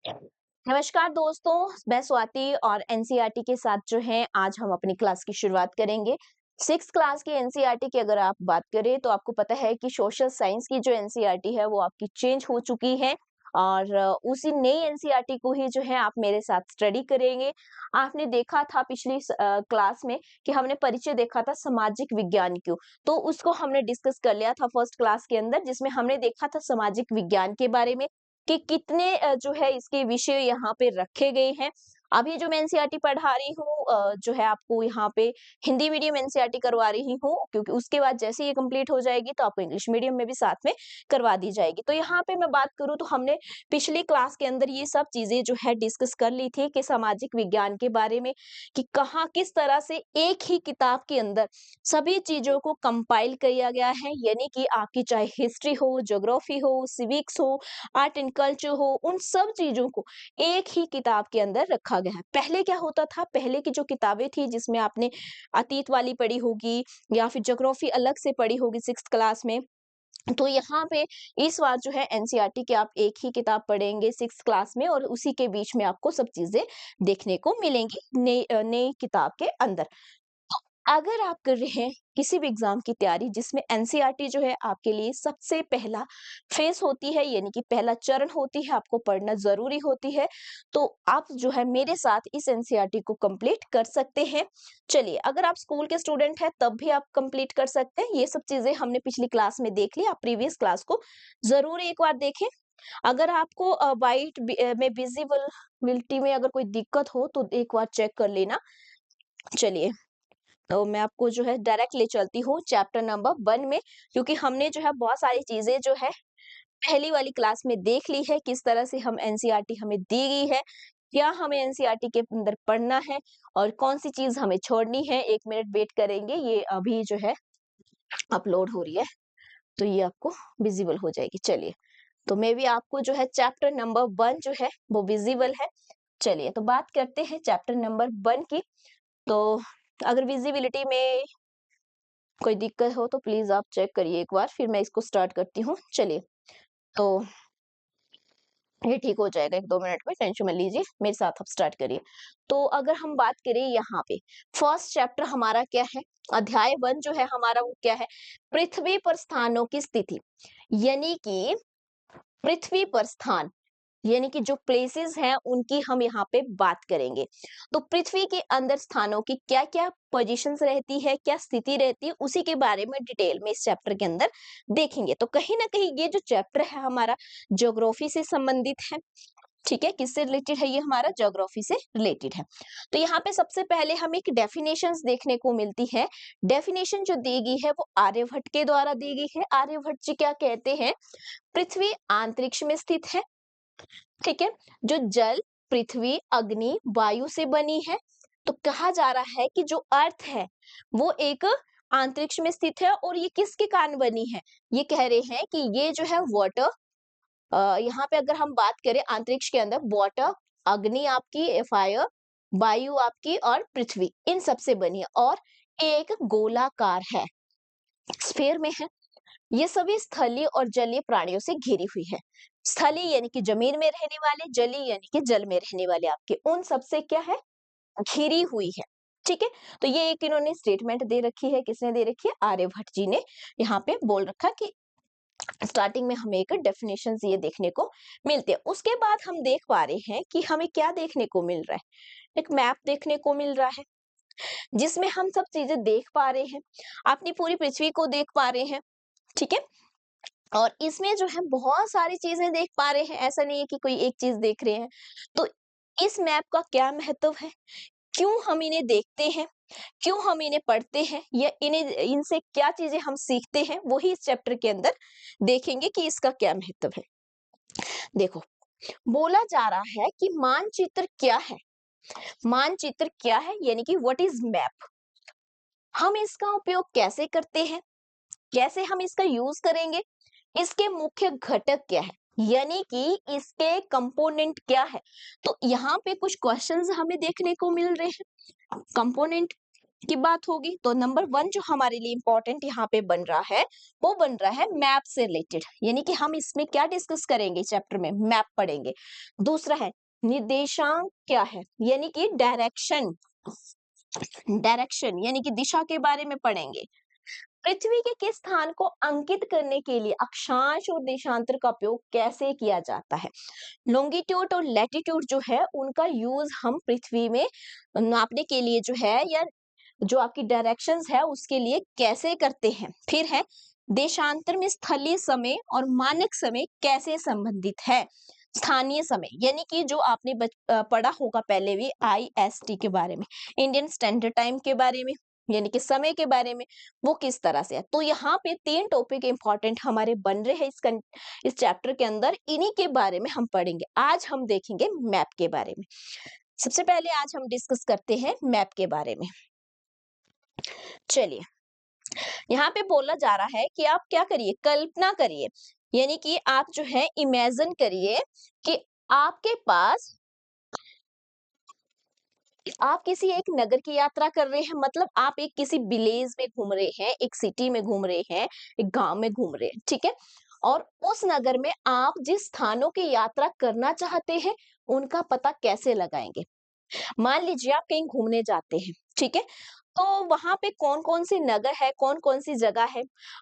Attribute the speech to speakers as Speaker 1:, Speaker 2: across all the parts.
Speaker 1: नमस्कार दोस्तों, मैं स्वाति और एनसीईआरटी के साथ जो है आज हम अपनी क्लास की शुरुआत करेंगे। 6th क्लास की एनसीईआरटी की अगर आप बात करें तो आपको पता है कि सोशल साइंस की जो एनसीईआरटी है वो आपकी चेंज हो चुकी है और उसी नई एनसीईआरटी को ही जो है आप मेरे साथ स्टडी करेंगे। आपने देखा था पिछली क्लास में कि हमने परिचय देखा था सामाजिक विज्ञान क्यों, तो उसको हमने डिस्कस कर लिया था फर्स्ट क्लास के अंदर, जिसमें हमने देखा था सामाजिक विज्ञान के बारे में कि कितने जो है इसके विषय यहाँ पे रखे गए हैं। अभी जो मैं एनसीईआरटी पढ़ा रही हूँ जो है आपको यहाँ पे हिंदी मीडियम एनसीईआरटी करवा रही हूँ, क्योंकि उसके बाद जैसे ये कंप्लीट हो जाएगी तो आपको इंग्लिश मीडियम में भी साथ में करवा दी जाएगी। तो यहाँ पे मैं बात करूँ तो हमने पिछली क्लास के अंदर ये सब चीजें जो है डिस्कस कर ली थी कि सामाजिक विज्ञान के बारे में, कि कहाँ किस तरह से एक ही किताब के अंदर सभी चीजों को कंपाइल किया गया है, यानी कि आपकी चाहे हिस्ट्री हो, ज्योग्राफी हो, सिविक्स हो, आर्ट एंड कल्चर हो, उन सब चीजों को एक ही किताब के अंदर रखा गया है। पहले क्या होता था, पहले की जो किताबें थी जिसमें आपने अतीत वाली पढ़ी होगी या फिर ज्योग्राफी अलग से पढ़ी होगी 6th क्लास में, तो यहाँ पे इस बार जो है एनसीईआरटी की आप एक ही किताब पढ़ेंगे 6th क्लास में और उसी के बीच में आपको सब चीजें देखने को मिलेंगी नई किताब के अंदर। अगर आप कर रहे हैं किसी भी एग्जाम की तैयारी जिसमें एनसीईआरटी जो है आपके लिए सबसे पहला फेस होती है, यानी कि पहला चरण होती है, आपको पढ़ना जरूरी होती है, तो आप जो है मेरे साथ इस एनसीईआरटी को कंप्लीट कर सकते हैं। चलिए, अगर आप स्कूल के स्टूडेंट हैं तब भी आप कंप्लीट कर सकते हैं। ये सब चीजें हमने पिछली क्लास में देख ली, आप प्रीवियस क्लास को जरूर एक बार देखें। अगर आपको वाइट में विजिबिलिटी में अगर कोई दिक्कत हो तो एक बार चेक कर लेना। चलिए, तो मैं आपको जो है डायरेक्ट ले चलती हूँ चैप्टर नंबर 1 में, क्योंकि हमने जो है बहुत सारी चीजें जो है पहली वाली क्लास में देख ली है, किस तरह से हम एनसीईआरटी हमें दी गई है, क्या हमें एनसीईआरटी के अंदर पढ़ना है और कौन सी चीज हमें छोड़नी है। 1 मिनट वेट करेंगे, ये अभी जो है अपलोड हो रही है तो ये आपको विजिबल हो जाएगी। चलिए, तो मे भी आपको जो है चैप्टर नंबर 1 जो है वो विजिबल है। चलिए, तो बात करते हैं चैप्टर नंबर 1 की। तो अगर विजिबिलिटी में कोई दिक्कत हो तो प्लीज आप चेक करिए एक बार, फिर मैं इसको स्टार्ट करती हूँ। चलिए, तो ये ठीक हो जाएगा 1-2 मिनट में, टेंशन मत लीजिए, मेरे साथ आप स्टार्ट करिए। तो अगर हम बात करें यहाँ पे फर्स्ट चैप्टर हमारा क्या है, अध्याय 1 जो है हमारा वो क्या है, पृथ्वी पर स्थानों की स्थिति, यानी कि पृथ्वी पर स्थान, यानी कि जो प्लेसेस हैं उनकी हम यहाँ पे बात करेंगे। तो पृथ्वी के अंदर स्थानों की क्या क्या पोजीशंस रहती है, क्या स्थिति रहती है, उसी के बारे में डिटेल में इस चैप्टर के अंदर देखेंगे। तो कहीं ना कहीं ये जो चैप्टर है हमारा ज्योग्राफी से संबंधित है। ठीक है, किससे रिलेटेड है, ये हमारा ज्योग्राफी से रिलेटेड है। तो यहाँ पे सबसे पहले हम एक डेफिनेशंस देखने को मिलती है। डेफिनेशन जो दी गई है वो आर्यभट्ट के द्वारा दी गई है। आर्यभट्ट जी क्या कहते हैं, पृथ्वी अंतरिक्ष में स्थित है, ठीक है, जो जल, पृथ्वी, अग्नि, वायु से बनी है। तो कहा जा रहा है कि जो अर्थ है वो एक अंतरिक्ष में स्थित है और ये किसके कारण बनी है, ये कह रहे हैं कि ये जो है वाटर, यहाँ पे अगर हम बात करें अंतरिक्ष के अंदर वाटर, अग्नि आपकी फायर, वायु आपकी और पृथ्वी, इन सब से बनी है और एक गोलाकार है, स्फेयर में है। ये सभी स्थलीय और जलीय प्राणियों से घिरी हुई है। स्थलीय यानी कि जमीन में रहने वाले, जलीय यानी कि जल में रहने वाले, आपके उन सबसे क्या है, घिरी हुई है। ठीक है, तो ये एक इन्होंने स्टेटमेंट दे रखी है, किसने दे रखी है, आर्यभट्ट जी ने यहाँ पे बोल रखा कि स्टार्टिंग में हमें एक डेफिनेशन ये देखने को मिलते हैं। उसके बाद हम देख पा रहे हैं कि हमें क्या देखने को मिल रहा है, एक मैप देखने को मिल रहा है जिसमें हम सब चीजें देख पा रहे हैं, अपनी पूरी पृथ्वी को देख पा रहे हैं। ठीक है, और इसमें जो है बहुत सारी चीजें देख पा रहे हैं, ऐसा नहीं है कि कोई एक चीज देख रहे हैं। तो इस मैप का क्या महत्व है, क्यों हम इन्हें देखते हैं, क्यों हम इन्हें पढ़ते हैं, या इन्हें इनसे क्या चीजें हम सीखते हैं, वही इस चैप्टर के अंदर देखेंगे कि इसका क्या महत्व है। देखो, बोला जा रहा है कि मानचित्र क्या है, मानचित्र क्या है यानी कि व्हाट इज मैप, हम इसका उपयोग कैसे करते हैं, कैसे हम इसका यूज करेंगे, इसके मुख्य घटक क्या है, यानी कि इसके कंपोनेंट क्या है। तो यहाँ पे कुछ क्वेश्चंस हमें देखने को मिल रहे हैं। कंपोनेंट की बात होगी तो नंबर 1 जो हमारे लिए इंपॉर्टेंट यहाँ पे बन रहा है, वो बन रहा है मैप से रिलेटेड, यानी कि हम इसमें क्या डिस्कस करेंगे, चैप्टर में मैप पढ़ेंगे। दूसरा है निर्देशांक क्या है, यानी कि डायरेक्शन, डायरेक्शन यानी कि दिशा के बारे में पढ़ेंगे। पृथ्वी के किस स्थान को अंकित करने के लिए अक्षांश और देशांतर का उपयोग कैसे किया जाता है। लॉन्गिट्यूड और लैटिट्यूड जो है उनका यूज हम पृथ्वी में नापने के लिए जो है, या जो आपकी डायरेक्शंस है उसके लिए कैसे करते हैं। फिर है देशांतर में स्थलीय समय और मानक समय कैसे संबंधित है। स्थानीय समय यानी कि जो आपने पढ़ा होगा पहले भी IST के बारे में, इंडियन स्टैंडर्ड टाइम के बारे में, यानी कि समय के बारे में, वो किस तरह से है। तो यहाँ पे 3 टॉपिक इंपॉर्टेंट हमारे बन रहे हैं इस चैप्टर के अंदर, इन्हीं के बारे में हम पढ़ेंगे। आज हम देखेंगे मैप के बारे में। सबसे पहले आज हम डिस्कस करते हैं मैप के बारे में। चलिए, यहाँ पे बोला जा रहा है कि आप क्या करिए, कल्पना करिए, यानी कि आप जो है इमेजिन करिए कि आपके पास, आप किसी एक नगर की यात्रा कर रहे हैं, मतलब आप एक किसी विलेज में घूम रहे हैं, एक सिटी में घूम रहे हैं, एक गांव में घूम रहे हैं, ठीक है। और उस नगर में आप जिस स्थानों की यात्रा करना चाहते हैं उनका पता कैसे लगाएंगे। मान लीजिए आप कहीं घूमने जाते हैं, ठीक है, तो वहां पे कौन कौन सी नगर है, कौन कौन सी जगह है,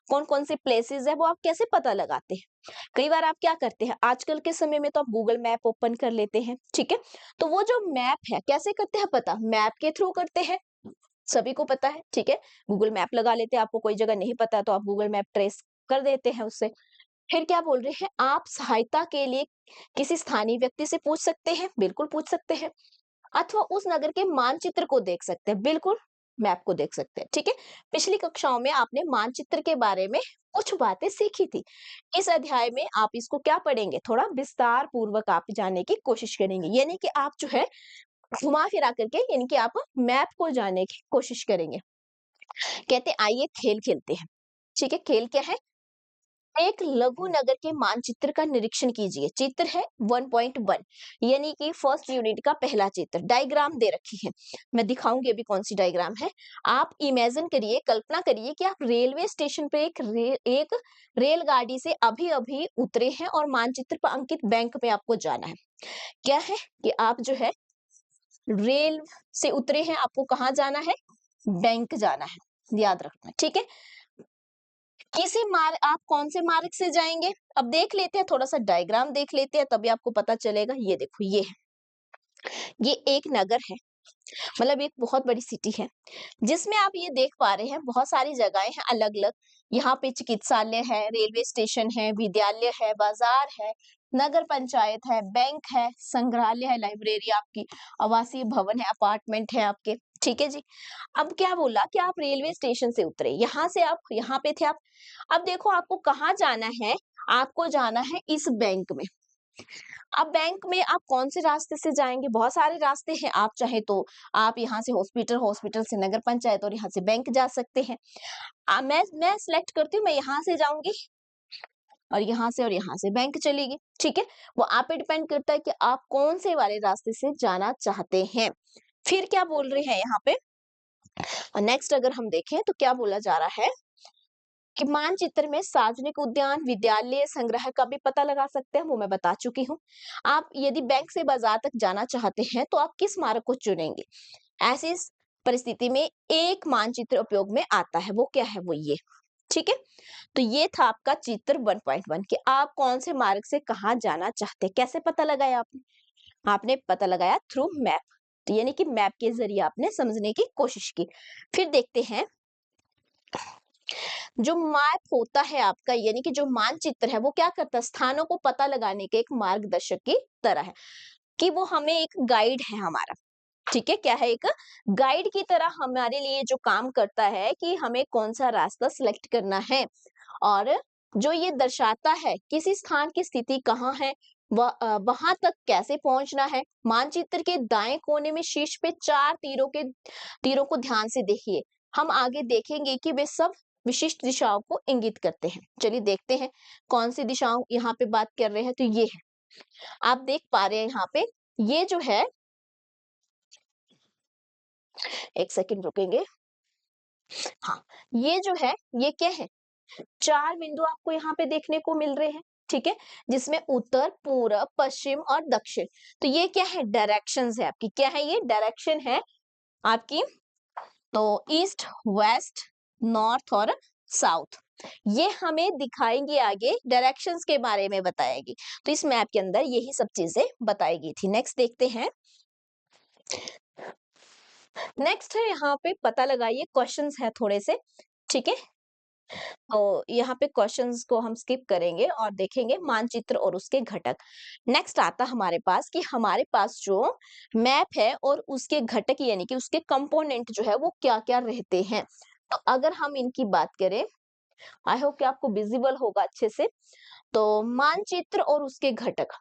Speaker 1: कौन कौन सी प्लेसेस है, वो आप कैसे पता लगाते हैं। कई बार आप क्या करते हैं, आजकल के समय में तो आप गूगल मैप ओपन कर लेते हैं, ठीक है। तो वो जो मैप है कैसे करते हैं पता, मैप के थ्रू करते हैं, सभी को पता है, ठीक है। गूगल मैप लगा लेते हैं, आपको कोई जगह नहीं पता तो आप गूगल मैप ट्रेस कर देते हैं उससे। फिर क्या बोल रहे हैं, आप सहायता के लिए किसी स्थानीय व्यक्ति से पूछ सकते हैं, बिल्कुल पूछ सकते हैं, अथवा उस नगर के मानचित्र को देख सकते हैं, बिल्कुल मैप को देख सकते हैं, ठीक है। पिछली कक्षाओं में आपने मानचित्र के बारे में कुछ बातें सीखी थी। इस अध्याय में आप इसको क्या पढ़ेंगे, थोड़ा विस्तार पूर्वक आप जानने की कोशिश करेंगे, यानी कि आप जो है घुमा फिरा करके, यानी कि आप मैप को जानने की कोशिश करेंगे। कहते आइए खेल खेलते हैं, ठीक है। खेल क्या है, एक लघु नगर के मानचित्र का निरीक्षण कीजिए। चित्र है 1.1, यानी कि फर्स्ट यूनिट का पहला चित्र। डायग्राम दे रखी है, मैं दिखाऊंगी अभी कौन सी डायग्राम है। आप इमेजिन करिए, कल्पना करिए कि आप रेलवे स्टेशन पे एक रेलगाड़ी से अभी अभी उतरे हैं और मानचित्र पर अंकित बैंक में आपको जाना है। क्या है कि आप जो है रेल से उतरे हैं, आपको कहाँ जाना है, बैंक जाना है, याद रखना, ठीक है। किसी मार्ग, आप कौन से मार्ग से जाएंगे, अब देख लेते हैं, थोड़ा सा डायग्राम देख लेते हैं तभी आपको पता चलेगा। ये देखो, ये है, ये एक नगर है, मतलब एक बहुत बड़ी सिटी है, जिसमें आप ये देख पा रहे हैं बहुत सारी जगहें हैं अलग अलग। यहाँ पे चिकित्सालय है, रेलवे स्टेशन है, विद्यालय है, बाजार है, नगर पंचायत है, बैंक है, संग्रहालय है, लाइब्रेरी आपकी, आवासीय भवन है, अपार्टमेंट है आपके, ठीक है जी। अब क्या बोला कि आप रेलवे स्टेशन से उतरे, यहाँ से आप यहाँ पे थे आप। अब देखो आपको कहाँ जाना है, आपको जाना है इस बैंक में। अब बैंक में आप कौन से रास्ते से जाएंगे, बहुत सारे रास्ते हैं, आप चाहे तो आप यहाँ से हॉस्पिटल, हॉस्पिटल से नगर पंचायत और यहाँ से बैंक जा सकते हैं। मैं सिलेक्ट करती हूँ, मैं यहाँ से जाऊंगी और यहाँ से बैंक चलेगी, ठीक है। वो आप पे डिपेंड करता है कि आप कौन से वाले रास्ते से जाना चाहते हैं। फिर क्या बोल रहे हैं यहाँ पे, नेक्स्ट अगर हम देखें तो क्या बोला जा रहा है कि मानचित्र में सार्वजनिक उद्यान, विद्यालय, संग्रह का भी पता लगा सकते हैं, वो मैं बता चुकी हूँ। आप यदि बैंक से बाजार तक जाना चाहते हैं तो आप किस मार्ग को चुनेंगे। ऐसी परिस्थिति में एक मानचित्र उपयोग में आता है, वो क्या है, वो ये, ठीक है। तो ये था आपका चित्र 1.1 कि आप कौन से मार्ग से कहाँ जाना चाहते हैं। कैसे पता लगाया आपने, आपने पता लगाया थ्रू मैप, तो यानी कि मैप के जरिए आपने समझने की कोशिश की। फिर देखते हैं जो मैप होता है आपका, यानी कि जो मानचित्र है वो क्या करता है, स्थानों को पता लगाने के एक मार्गदर्शक की तरह है, कि वो हमें एक गाइड है हमारा, ठीक है। क्या है, एक गाइड की तरह हमारे लिए जो काम करता है कि हमें कौन सा रास्ता सिलेक्ट करना है, और जो ये दर्शाता है किसी स्थान की स्थिति कहाँ है, वहां तक कैसे पहुंचना है। मानचित्र के दाएं कोने में शीर्ष पे 4 तीरों को ध्यान से देखिए, हम आगे देखेंगे कि वे सब विशिष्ट दिशाओं को इंगित करते हैं। चलिए देखते हैं कौन सी दिशाओं यहाँ पे बात कर रहे हैं, तो ये है, आप देख पा रहे हैं यहाँ पे, ये जो है, एक सेकंड रुकेंगे, हाँ, ये जो है ये क्या है, 4 बिंदु आपको यहाँ पे देखने को मिल रहे हैं, ठीक है? जिसमें उत्तर, पूरब, पश्चिम और दक्षिण। तो ये क्या है, डायरेक्शंस है आपकी, क्या है ये, डायरेक्शन है आपकी। तो ईस्ट, वेस्ट, नॉर्थ और साउथ, ये हमें दिखाएंगी आगे, डायरेक्शंस के बारे में बताएगी। तो इस मैप के अंदर यही सब चीजें बताई गई थी। नेक्स्ट देखते हैं। नेक्स्ट है यहाँ पे पता लगाइए, क्वेश्चंस है थोड़े से, ठीक है? तो यहाँ पे क्वेश्चंस को हम स्किप करेंगे और देखेंगे मानचित्र और उसके घटक। नेक्स्ट आता हमारे पास कि हमारे पास जो मैप है और उसके घटक यानी कि उसके कंपोनेंट जो है वो क्या-क्या रहते हैं। तो अगर हम इनकी बात करें, आई होप कि आपको विजिबल होगा अच्छे से। तो मानचित्र और उसके घटक,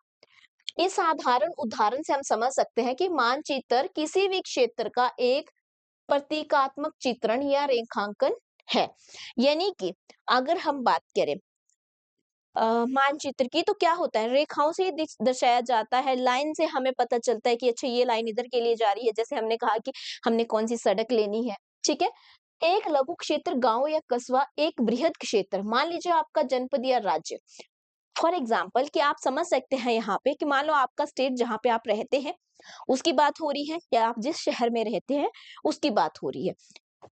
Speaker 1: इस साधारण उदाहरण से हम समझ सकते हैं कि मानचित्र किसी भी क्षेत्र का एक प्रतीकात्मक चित्रण या रेखांकन है। यानी कि अगर हम बात करें मानचित्र की, तो क्या होता है, रेखाओं से दर्शाया जाता है, लाइन से हमें पता चलता है कि अच्छा ये लाइन इधर के लिए जा रही है। जैसे हमने कहा कि हमने कौन सी सड़क लेनी है, ठीक है? एक लघु क्षेत्र, गांव या कस्बा, एक बृहद क्षेत्र, मान लीजिए आपका जनपद या राज्य। फॉर एग्जाम्पल कि आप समझ सकते हैं यहाँ पे कि मान लो आपका स्टेट जहाँ पे आप रहते हैं उसकी बात हो रही है, या आप जिस शहर में रहते हैं उसकी बात हो रही है,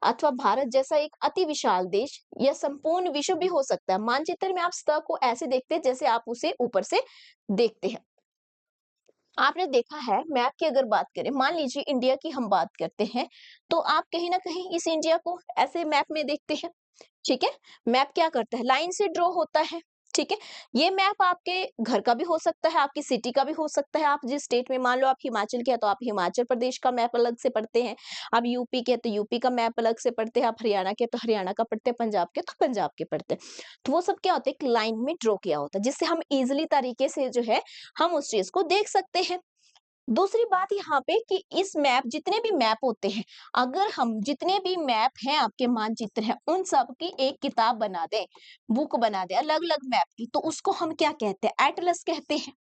Speaker 1: अथवा भारत जैसा एक अति विशाल देश या संपूर्ण विश्व भी हो सकता है। मानचित्र में आप सतह को ऐसे देखते हैं जैसे आप उसे ऊपर से देखते हैं। आपने देखा है मैप की अगर बात करें, मान लीजिए इंडिया की हम बात करते हैं, तो आप कहीं ना कहीं इस इंडिया को ऐसे मैप में देखते हैं, ठीक है? मैप क्या करता है, लाइन से ड्रॉ होता है, ठीक है? ये मैप आपके घर का भी हो सकता है, आपकी सिटी का भी हो सकता है। आप जिस स्टेट में, मान लो आप हिमाचल के हैं तो आप हिमाचल प्रदेश का मैप अलग से पढ़ते हैं, आप यूपी के हैं तो यूपी का मैप अलग से पढ़ते हैं, आप हरियाणा के तो हरियाणा का पढ़ते हैं, पंजाब के तो पंजाब के पढ़ते हैं। तो वो सब क्या होता है, एक लाइन में ड्रॉ किया होता है, जिससे हम इजिली तरीके से जो है हम उस चीज को देख सकते हैं। दूसरी बात यहाँ पे कि इस मैप, जितने भी मैप होते हैं, अगर हम जितने भी मैप हैं आपके मानचित्र हैं उन सब की एक किताब बना दें, बुक बना दें अलग अलग मैप की, तो उसको हम क्या कहते हैं, एटलस कहते हैं,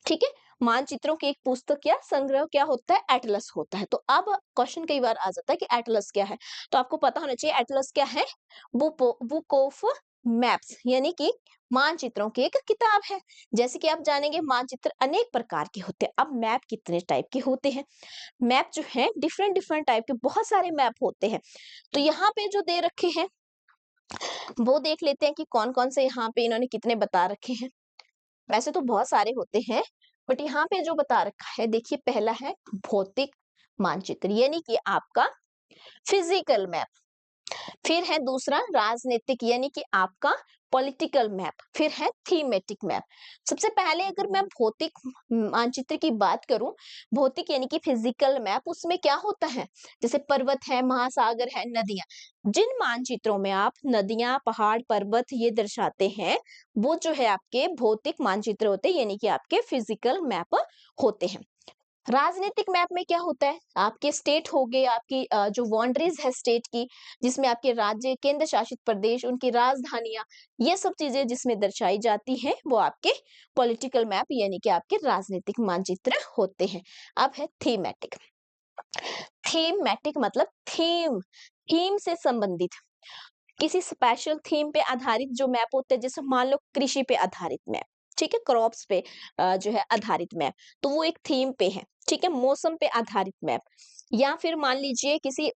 Speaker 1: ठीक है? मानचित्रों की एक पुस्तक या संग्रह क्या होता है, एटलस होता है। तो अब क्वेश्चन कई बार आ जाता है कि एटलस क्या है, तो आपको पता होना चाहिए एटलस क्या है, बुक ऑफ मैप्स, यानी कि मानचित्रों की एक किताब है। जैसे कि आप जानेंगे मानचित्र अनेक प्रकार के होते हैं। अब मैप कितने टाइप के होते हैं, मैप जो है डिफरेंट डिफरेंट टाइप के बहुत सारे मैप होते हैं। तो यहाँ पे जो दे रखे हैं वो देख लेते हैं कि कौन कौन से यहाँ पे इन्होंने कितने बता रखे हैं। वैसे तो बहुत सारे होते हैं, बट यहाँ पे जो बता रखा है, देखिए पहला है भौतिक मानचित्र, यानी कि आपका फिजिकल मैप। फिर है दूसरा राजनीतिक, यानी कि आपका पॉलिटिकल मैप। फिर है थीमेटिक मैप। सबसे पहले अगर मैं भौतिक मानचित्र की बात करूं, भौतिक यानी कि फिजिकल मैप, उसमें क्या होता है, जैसे पर्वत है, महासागर है, नदियां, जिन मानचित्रों में आप नदियां, पहाड़, पर्वत ये दर्शाते हैं, वो जो है आपके भौतिक मानचित्र होते हैं, यानी कि आपके फिजिकल मैप होते हैं। राजनीतिक मैप में क्या होता है, आपके स्टेट हो गए, आपकी जो बाउंड्रीज है स्टेट की, जिसमें आपके राज्य, केंद्र शासित प्रदेश, उनकी राजधानियां, ये सब चीजें जिसमें दर्शाई जाती हैं, वो आपके पॉलिटिकल मैप यानी कि आपके राजनीतिक मानचित्र होते हैं। अब है थीमेटिक। थीमेटिक मतलब थीम, थीम से संबंधित, किसी स्पेशल थीम पे आधारित जो मैप होते हैं, जैसे मान लो कृषि पे आधारित मैप, ठीक है, क्रॉप्स पे जो है आधारित मैप, तो वो एक थीम पे है, ठीक है। मौसम पे आधारित मैप, या फिर मान लीजिए किसी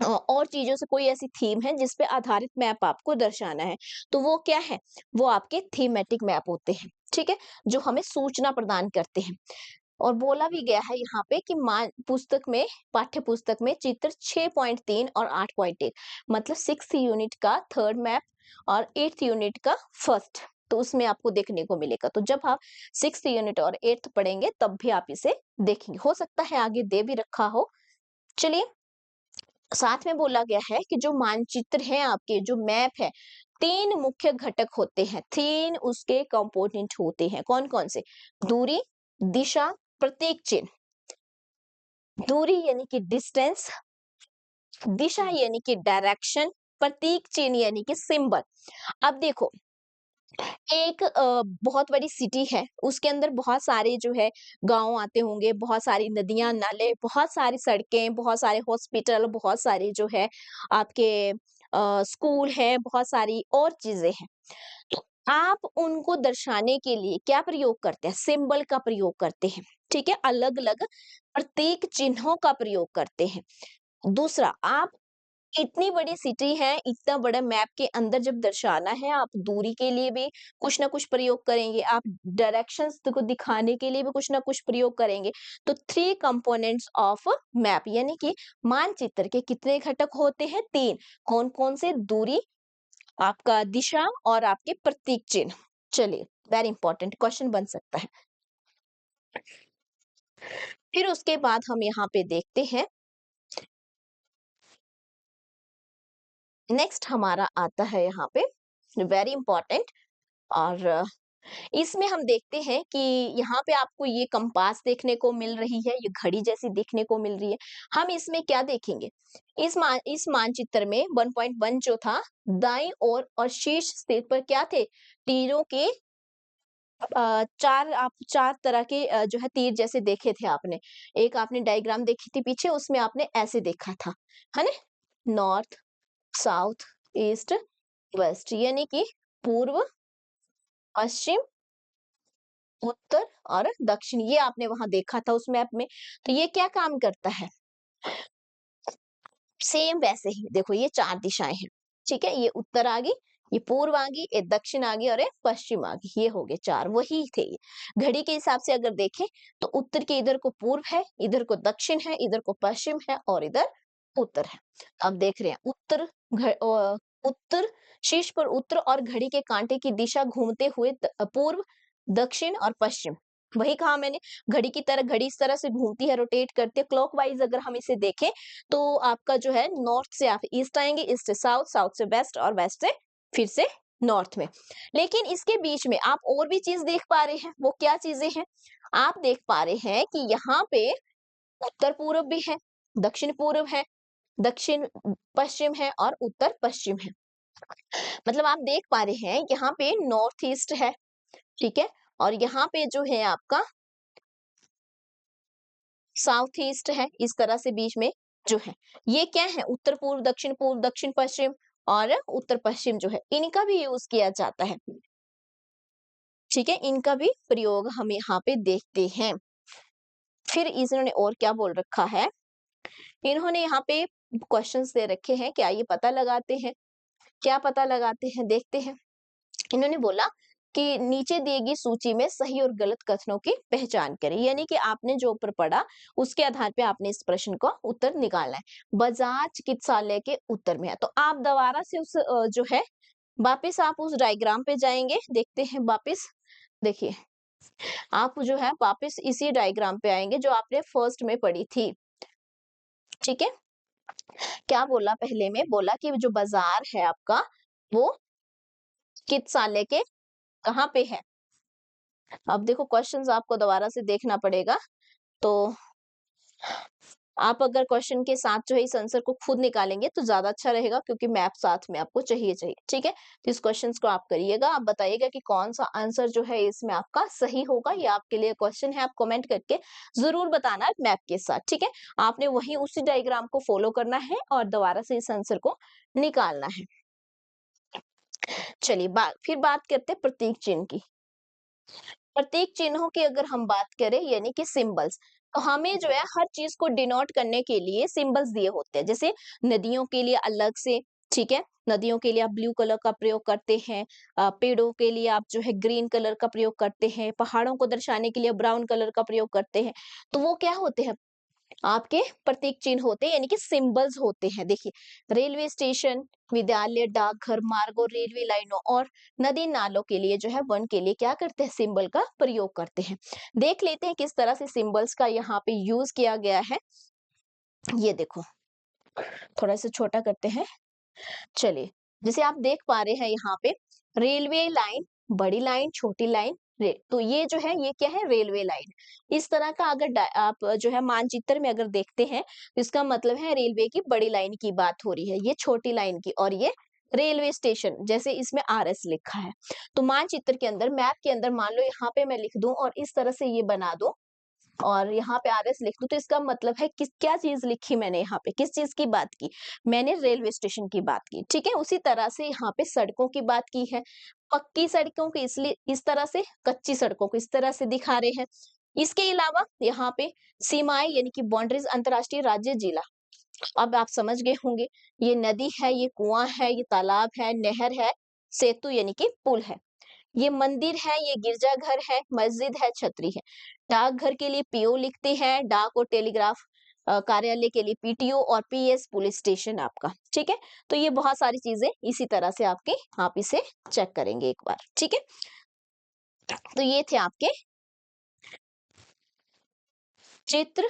Speaker 1: और चीजों से कोई ऐसी थीम है जिस पे आधारित मैप आपको दर्शाना है, तो वो क्या है, वो आपके थीमेटिक मैप होते हैं, ठीक है, जो हमें सूचना प्रदान करते हैं। और बोला भी गया है यहाँ पे कि मान पुस्तक में, पाठ्य पुस्तक में चित्र 6.3 और 8.1, मतलब 6th यूनिट का थर्ड मैप और 8th यूनिट का फर्स्ट, तो उसमें आपको देखने को मिलेगा। तो जब आप 6th यूनिट और 8th पढ़ेंगे तब भी आप इसे देखेंगे, हो सकता है आगे दे भी रखा हो। चलिए, साथ में बोला गया है कि जो मानचित्र है आपके, जो मैप है, 3 मुख्य घटक होते हैं, 3 उसके कंपोनेंट होते हैं। कौन कौन से, दूरी, दिशा, प्रतीक चिन्ह। दूरी यानी कि डिस्टेंस, दिशा यानी कि डायरेक्शन, प्रतीक चिन्ह यानी कि सिंबल। अब देखो, एक बहुत बड़ी सिटी है, उसके अंदर बहुत सारे जो है गाँव आते होंगे, बहुत सारी नदियाँ, नाले, बहुत सारी सड़कें, बहुत सारे हॉस्पिटल, बहुत सारे जो है आपके स्कूल हैं, बहुत सारी और चीज़ें हैं। तो आप उनको दर्शाने के लिए क्या प्रयोग करते हैं? सिंबल का प्रयोग करते हैं, ठीक है? अलग-अलग प्रतीक चिन्हों का प्रयोग करते हैं। दूसरा, आप इतनी बड़ी सिटी है, इतना बड़ा मैप के अंदर जब दर्शाना है, आप दूरी के लिए भी कुछ ना कुछ प्रयोग करेंगे, आप डायरेक्शंस को दिखाने के लिए भी कुछ ना कुछ प्रयोग करेंगे। तो 3 कंपोनेंट्स ऑफ मैप यानी कि मानचित्र के कितने घटक होते हैं? 3। कौन-कौन से? दूरी, आपका दिशा और आपके प्रतीक चिन्ह। चलिए, वेरी इंपॉर्टेंट क्वेश्चन बन सकता है। फिर उसके बाद हम यहाँ पे देखते हैं, नेक्स्ट हमारा आता है यहाँ पे वेरी इंपॉर्टेंट, और इसमें हम देखते हैं कि यहाँ पे आपको ये कंपास देखने को मिल रही है, ये घड़ी जैसी देखने को मिल रही है। हम इसमें क्या देखेंगे? इस मानचित्र में 1.1 जो था, दाईं ओर और शीर्ष स्थित पर क्या थे? तीरों के 4 तरह के जो है तीर जैसे देखे थे आपने। एक आपने डायग्राम देखी थी पीछे, उसमें आपने ऐसे देखा था, है ना? नॉर्थ, साउथ, ईस्ट, वेस्ट, यानी कि पूर्व, पश्चिम, उत्तर और दक्षिण, ये आपने वहां देखा था उस मैप में। तो ये क्या काम करता है? सेम वैसे ही देखो, ये 4 दिशाएं हैं, ठीक है? ये उत्तर आ गई, ये पूर्व आ गई, ये दक्षिण आ गई और ये पश्चिम आ गई, ये हो गए 4, वही थे ये। घड़ी के हिसाब से अगर देखें तो उत्तर के इधर को पूर्व है, इधर को दक्षिण है, इधर को पश्चिम है और इधर उत्तर है। अब देख रहे हैं उत्तर, शीर्ष पर उत्तर और घड़ी के कांटे की दिशा घूमते हुए पूर्व, दक्षिण और पश्चिम, वही कहा मैंने। घड़ी की तरह, घड़ी इस तरह से घूमती है, रोटेट करती है क्लॉकवाइज। अगर हम इसे देखें तो आपका जो है नॉर्थ से आप ईस्ट आएंगे, ईस्ट से साउथ, साउथ से वेस्ट और वेस्ट से फिर से नॉर्थ में। लेकिन इसके बीच में आप और भी चीज देख पा रहे हैं, वो क्या चीजें हैं? आप देख पा रहे हैं कि यहाँ पे उत्तर पूर्व भी है, दक्षिण पूर्व है, दक्षिण पश्चिम है और उत्तर पश्चिम है। मतलब आप देख पा रहे हैं यहाँ पे नॉर्थ ईस्ट है, ठीक है? और यहाँ पे जो है आपका साउथ ईस्ट है, इस तरह से बीच में जो है ये क्या है? उत्तर पूर्व, दक्षिण पश्चिम और उत्तर पश्चिम जो है, इनका भी यूज किया जाता है, ठीक है? इनका भी प्रयोग हम यहाँ पे देखते हैं। फिर इन्होंने और क्या बोल रखा है? इन्होंने यहाँ पे क्वेश्चंस दे रखे हैं, क्या ये पता लगाते हैं? क्या पता लगाते हैं, देखते हैं। इन्होंने बोला कि नीचे दिए गई सूची में सही और गलत कथनों की पहचान करें, यानी कि आपने जो ऊपर पढ़ा उसके आधार पे आपने इस प्रश्न का उत्तर निकालना है। बाजार चिकित्सालय के उत्तर में है, तो आप दोबारा से उस जो है वापस आप उस डायग्राम पे जाएंगे, देखते हैं वापस। देखिए, आप जो है वापस इसी डायग्राम पे आएंगे जो आपने फर्स्ट में पढ़ी थी, ठीक है? क्या बोला पहले में? बोला कि जो बाजार है आपका, वो चिकित्सालय के कहाँ पे है? अब देखो, क्वेश्चंस आपको दोबारा से देखना पड़ेगा, तो आप अगर क्वेश्चन के साथ जो है इस आंसर को खुद निकालेंगे तो ज्यादा अच्छा रहेगा, क्योंकि मैप साथ में आपको चाहिए, ठीक है? तो इस क्वेश्चंस को आप करिएगा, आप बताइएगा कि कौन सा आंसर जो है इसमें आपका सही होगा। ये आपके लिए क्वेश्चन है, आप कमेंट करके जरूर बताना मैप के साथ, ठीक है? आपने वही उसी डायग्राम को फॉलो करना है और दोबारा से इस आंसर को निकालना है। चलिए, फिर बात करते हैं प्रतीक चिन्ह की। प्रतीक चिन्हों की अगर हम बात करें, यानी कि सिंबल्स, तो हमें जो है हर चीज को डिनोट करने के लिए सिंबल्स दिए होते हैं। जैसे नदियों के लिए अलग से, ठीक है? नदियों के लिए आप ब्लू कलर का प्रयोग करते हैं, पेड़ों के लिए आप जो है ग्रीन कलर का प्रयोग करते हैं, पहाड़ों को दर्शाने के लिए ब्राउन कलर का प्रयोग करते हैं। तो वो क्या होते हैं? आपके प्रतीक चिन्ह होते हैं, यानी कि सिंबल्स होते हैं। देखिए, रेलवे स्टेशन, विद्यालय, डाकघर, मार्गों, रेलवे लाइनों और नदी नालों के लिए जो है वन के लिए क्या करते हैं? सिंबल का प्रयोग करते हैं। देख लेते हैं किस तरह से सिंबल्स का यहाँ पे यूज किया गया है। ये देखो, थोड़ा सा छोटा करते हैं। चलिए, जैसे आप देख पा रहे हैं यहाँ पे रेलवे लाइन, बड़ी लाइन, छोटी लाइन, तो ये जो है ये क्या है? Railway line. इस तरह का अगर आप जो है मानचित्र में अगर देखते हैं तो इसका मतलब है रेलवे की बड़ी लाइन की बात हो रही है, ये छोटी लाइन की और ये रेलवे स्टेशन, जैसे इसमें RS लिखा है, तो मानचित्र के अंदर, मैप के अंदर मान लो यहाँ पे मैं लिख दूं और इस तरह से ये बना दूं और यहाँ पे RS लिख दूं, तो इसका मतलब है किस क्या चीज लिखी मैंने यहाँ पे, किस चीज की बात की, मैंने रेलवे स्टेशन की बात की, ठीक है। उसी तरह से यहाँ पे सड़कों की बात की है, पक्की सड़कों को इसलिए इस तरह से, कच्ची सड़कों को इस तरह से दिखा रहे हैं। इसके अलावा यहाँ पे सीमाएं यानी कि बाउंड्रीज, अंतरराष्ट्रीय, राज्य, जिला, अब आप समझ गए होंगे, ये नदी है, ये कुआं है, ये तालाब है, नहर है, सेतु यानी कि पुल है, ये मंदिर है, ये गिरजाघर है, मस्जिद है, छतरी है। डाकघर के लिए पीओ लिखते हैं, डाक और टेलीग्राफ कार्यालय के लिए पीटीओ और पीएस पुलिस स्टेशन आपका, ठीक है। तो ये बहुत सारी चीजें इसी तरह से आपके, आप इसे चेक करेंगे एक बार, ठीक है। तो ये थे आपके चित्र,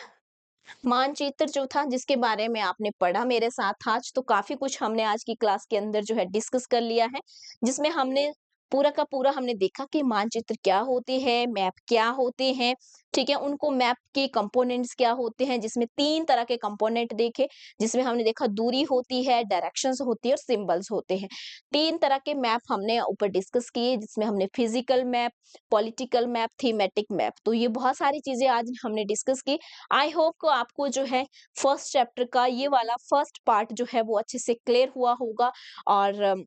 Speaker 1: मानचित्र जो था जिसके बारे में आपने पढ़ा मेरे साथ आज, तो काफी कुछ हमने आज की क्लास के अंदर जो है डिस्कस कर लिया है, जिसमें हमने पूरा का पूरा हमने देखा कि मानचित्र क्या होते हैं, मैप क्या होते हैं, ठीक है। उनको मैप के कंपोनेंट्स क्या होते हैं, जिसमें 3 तरह के कंपोनेंट देखे, जिसमें हमने देखा दूरी होती है, डायरेक्शंस होती है और सिंबल्स होते हैं। 3 तरह के मैप हमने ऊपर डिस्कस किए, जिसमें हमने physical map, political map, thematic map, तो ये बहुत सारी चीजें आज हमने डिस्कस की। आई होप को आपको जो है फर्स्ट चैप्टर का ये वाला फर्स्ट पार्ट जो है वो अच्छे से क्लियर हुआ होगा, और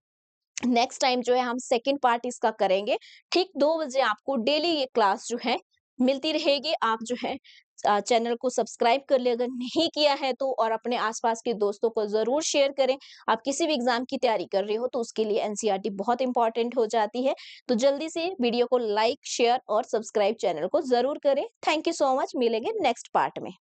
Speaker 1: नेक्स्ट टाइम जो है हम सेकंड पार्ट इसका करेंगे। ठीक 2 बजे आपको डेली ये क्लास जो है मिलती रहेगी। आप जो है चैनल को सब्सक्राइब कर ले अगर नहीं किया है तो, और अपने आसपास के दोस्तों को जरूर शेयर करें। आप किसी भी एग्जाम की तैयारी कर रहे हो तो उसके लिए एनसीईआरटी बहुत इंपॉर्टेंट हो जाती है। तो जल्दी से वीडियो को लाइक, शेयर और सब्सक्राइब चैनल को जरूर करें। थैंक यू सो मच, मिलेंगे नेक्स्ट पार्ट में।